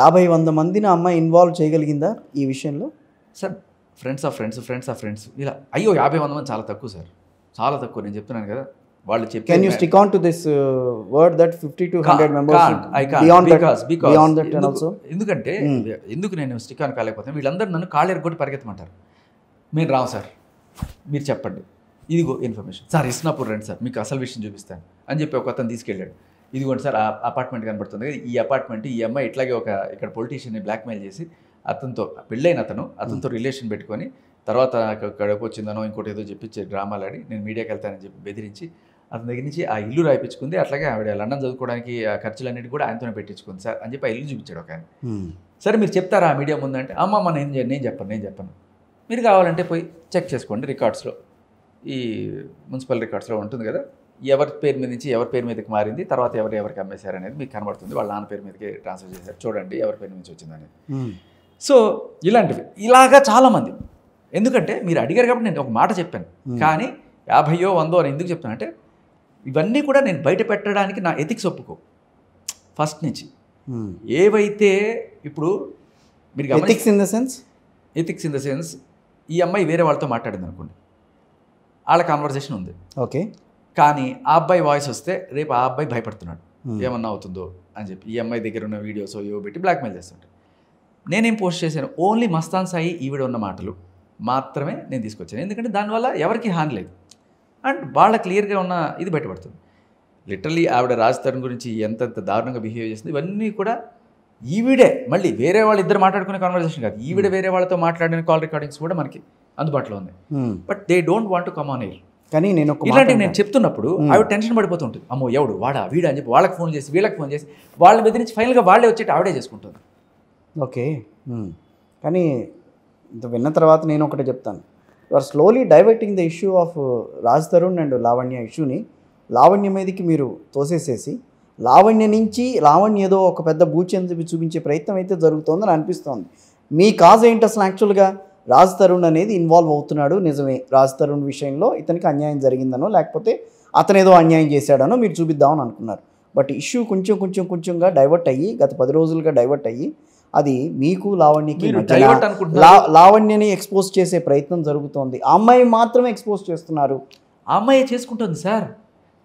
50-100 మందిని అమ్మాయి ఇన్వాల్వ్ చేయగలిగిందా ఈ విషయంలో? సార్ ఫ్రెండ్స్ ఆఫ్ ఫ్రెండ్స్ ఇలా అయ్యో 50-100 మంది చాలా తక్కువ సార్, చాలా తక్కువ. నేను చెప్తున్నాను కదా వాళ్ళు చెప్పి. Can you stick on to this word that 50 to 100 members beyond that and also? ఎందుకంటే ఎందుకు నేను స్టిక్ ఆన్ కాలేకపోతాను, వీళ్ళందరూ నన్ను కాళ్ళు ఎరగొట్టి పరిగెత్తమంటారు. మేము రాము సార్, మీరు చెప్పండి, ఇదిగో ఇన్ఫర్మేషన్ సార్, ఇస్నాపూర్ రండి సార్, మీకు అసలు విషయం చూపిస్తాను అని చెప్పి ఒక అతను తీసుకెళ్ళాడు. ఇదిగోండి సార్, ఆ అపార్ట్మెంట్ కనబడుతుంది, ఈ అపార్ట్మెంట్, ఈ అమ్మాయి ఇట్లాగే ఒక ఇక్కడ పొలిటీషియన్ని బ్లాక్మెయిల్ చేసి అతనితో పెళ్ళైన అతనితో రిలేషన్ పెట్టుకొని తర్వాత కడుపు వచ్చిందనో ఇంకోటి ఏదో చెప్పించి డ్రామాలాడి నేను మీడియాకి వెళ్తానని చెప్పి బెదిరించి అతని దగ్గర నుంచి ఆ ఇల్లు రాయిపించుకుంది. అట్లాగే ఆవిడ లండన్ చదువుకోవడానికి ఆ ఖర్చులన్నిటి కూడా ఆయనతోనే పెట్టించుకుంది సార్ అని చెప్పి ఆ ఇల్లు చూపించాడు ఒక ఆయన. సరే మీరు చెప్తారా ఆ మీడియా ముందంటే, అమ్మమ్మ నేను చెప్పను, మీరు కావాలంటే పోయి చెక్ చేసుకోండి రికార్డ్స్లో, ఈ మున్సిపల్ రికార్డ్స్లో ఉంటుంది కదా, ఎవరి పేరు మీద నుంచి ఎవరి పేరు మీదకి మారింది, తర్వాత ఎవరికి అమ్మేశారు అనేది మీకు కనబడుతుంది, వాళ్ళ నాన్న పేరు మీదకి ట్రాన్స్ఫర్ చేశారు, చూడండి ఎవరి పేరు నుంచి వచ్చింది అనేది. సో ఇలాంటివి ఇలాగా చాలామంది. ఎందుకంటే మీరు అడిగారు కాబట్టి నేను ఒక మాట చెప్పాను, కానీ 50-100 అని ఎందుకు చెప్తాను అంటే ఇవన్నీ కూడా నేను బయట పెట్టడానికి నా ఎథిక్స్ ఒప్పుకో ఫస్ట్ నుంచి. ఏవైతే ఇప్పుడు మీరు ఎథిక్స్ ఇన్ ద సెన్స్ ఈ అమ్మాయి వేరే వాళ్ళతో మాట్లాడింది అనుకోండి, వాళ్ళ కాన్వర్జేషన్ ఉంది, ఓకే, కానీ ఆ అబ్బాయి వాయిస్ వస్తే రేపు ఆ అబ్బాయి భయపడుతున్నాడు ఏమన్నా అవుతుందో అని చెప్పి ఈ అమ్మాయి దగ్గర ఉన్న వీడియోస్ ఏవో పెట్టి బ్లాక్మెయిల్ చేస్తుంటాడు. నేనేం పోస్ట్ చేశాను, ఓన్లీ మస్తాన్ సాయి ఈవిడ ఉన్న మాటలు మాత్రమే నేను తీసుకొచ్చాను, ఎందుకంటే దానివల్ల ఎవరికి హాని లేదు అండ్ వాళ్ళ క్లియర్గా ఉన్న ఇది బయటపడుతుంది. లిటరలీ ఆవిడ రాజ్ తరుణ్ గురించి ఎంత దారుణంగా బిహేవ్ చేస్తుంది, ఇవన్నీ కూడా ఈవిడే మళ్ళీ వేరే వాళ్ళు ఇద్దరు మాట్లాడుకునే కాన్వర్సేషన్ కాదు, ఈవిడ వేరే వాళ్ళతో మాట్లాడిన కాల్ రికార్డింగ్స్ కూడా మనకి అందుబాటులో ఉన్నాయి. But they don't want to come on air. కానీ నేను ఇలాంటివి నేను చెప్తున్నప్పుడు ఆవిడ టెన్షన్ పడిపోతుంటుంది, అమ్మో ఎవడు వాడా వీడా అని చెప్పి వాళ్ళకి ఫోన్ చేసి వీళ్ళకి ఫోన్ చేసి వాళ్ళని బెదిరించి ఫైనల్గా వాళ్ళే వచ్చేటి ఆవిడే చేసుకుంటుంది. ఓకే, కానీ ఇంత విన్న తర్వాత నేను ఒకటి చెప్తాను, you are slowly diverting the issue of Raj Tarun and Lavanya ఇష్యూని లావణ్య మీదకి మీరు తోసేసేసి లావణ్య నుంచి లావణ్య ఏదో ఒక పెద్ద బూచి చూపించే ప్రయత్నం అయితే జరుగుతోందని అనిపిస్తోంది. మీ కాజ్ ఏంటి అసలు? యాక్చువల్గా రాజ్ తరుణ్ అనేది ఇన్వాల్వ్ అవుతున్నాడు నిజమే, రాజ్ తరుణ్ విషయంలో ఇతనికి అన్యాయం జరిగిందనో లేకపోతే అతను ఏదో అన్యాయం చేశాడనో మీరు చూపిద్దామని అనుకున్నారు. బట్ ఇష్యూ కొంచెంగా డైవర్ట్ అయ్యి గత 10 రోజులుగా డైవర్ట్ అయ్యి అది మీకు లావణ్యకి లావణ్యని ఎక్స్పోజ్ చేసే ప్రయత్నం జరుగుతోంది. ఆ అమ్మాయి మాత్రమే ఎక్స్పోజ్ చేస్తున్నారు. ఆ అమ్మాయి చేసుకుంటుంది సార్,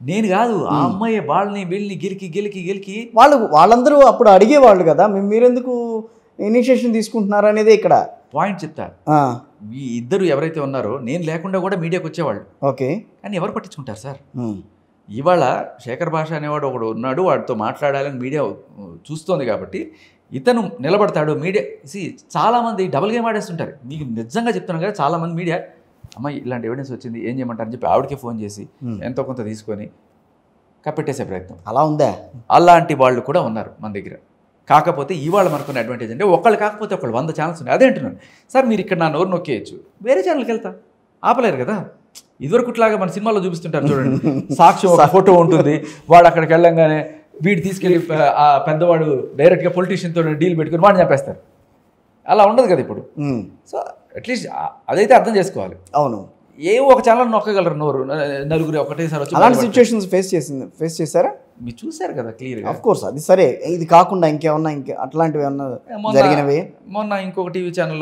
నేను కాదు. ఆ అమ్మాయి వాళ్ళని వీళ్ళని గెలికి వాళ్ళందరూ అప్పుడు అడిగేవాళ్ళు కదా, మీరెందుకు ఇనిషియేషన్ తీసుకుంటున్నారు అనేది ఇక్కడ పాయింట్ చెప్తా. ఈ ఇద్దరు ఎవరైతే ఉన్నారో నేను లేకుండా కూడా మీడియాకి వచ్చేవాళ్ళు, ఓకే, కానీ ఎవరు పట్టించుకుంటారు సార్? ఇవాళ శేఖర్ భాష అనేవాడు ఒకడు ఉన్నాడు, వాడితో మాట్లాడాలని మీడియా చూస్తోంది కాబట్టి ఇతను నిలబడతాడు. మీడియా చాలామంది డబుల్ గేమ్ ఆడేస్తుంటారు. మీకు నిజంగా చెప్తున్నాను కదా, చాలామంది మీడియా అమ్మాయి ఇలాంటి ఎవిడెన్స్ వచ్చింది ఏం చేయమంటారని చెప్పి ఆవిడకే ఫోన్ చేసి ఎంతో కొంత తీసుకొని కప్పెట్టేసే ప్రయత్నం. అలా ఉందా? అలాంటి వాళ్ళు కూడా ఉన్నారు మన దగ్గర. కాకపోతే ఇవాళ మనకున్న అడ్వాంటేజ్ అంటే ఒకళ్ళు కాకపోతే ఒకళ్ళు 100 ఛానల్స్ ఉన్నాయి. అదే అంటున్నాను సార్, మీరు ఇక్కడ నా నోరు నొక్కేయచ్చు, వేరే ఛానల్కి వెళ్తా, ఆపలేరు కదా. ఇదివరకుట్లాగా మన సినిమాలో చూపిస్తుంటారు చూడండి, సాక్షి ఒక ఫోటో ఉంటుంది, వాడు అక్కడికి వెళ్ళంగానే వీడు తీసుకెళ్ళి ఆ పెద్దవాడు డైరెక్ట్గా పొలిటీషియన్తో డీల్ పెట్టుకుని వాడిని చంపేస్తారు. అలా ఉండదు కదా ఇప్పుడు. సో అట్లీస్ట్ అదైతే అర్థం చేసుకోవాలి. అవును, ఏ ఒక ఛానల్ నొక్కగలరు నోరు, నలుగురు ఒకటేసారి వచ్చి. అలాంటి సిచ్యువేషన్స్ ఫేస్ చేశారా? మీరు చూసారు కదా క్లియర్గా. ఆఫ్ కోర్స్, అది సరే. ఇది కాకుండా ఇంకేమన్నా అట్లాంటివి ఏమన్నా జరిగినవి? మొన్న ఇంకొక టీవీ ఛానల్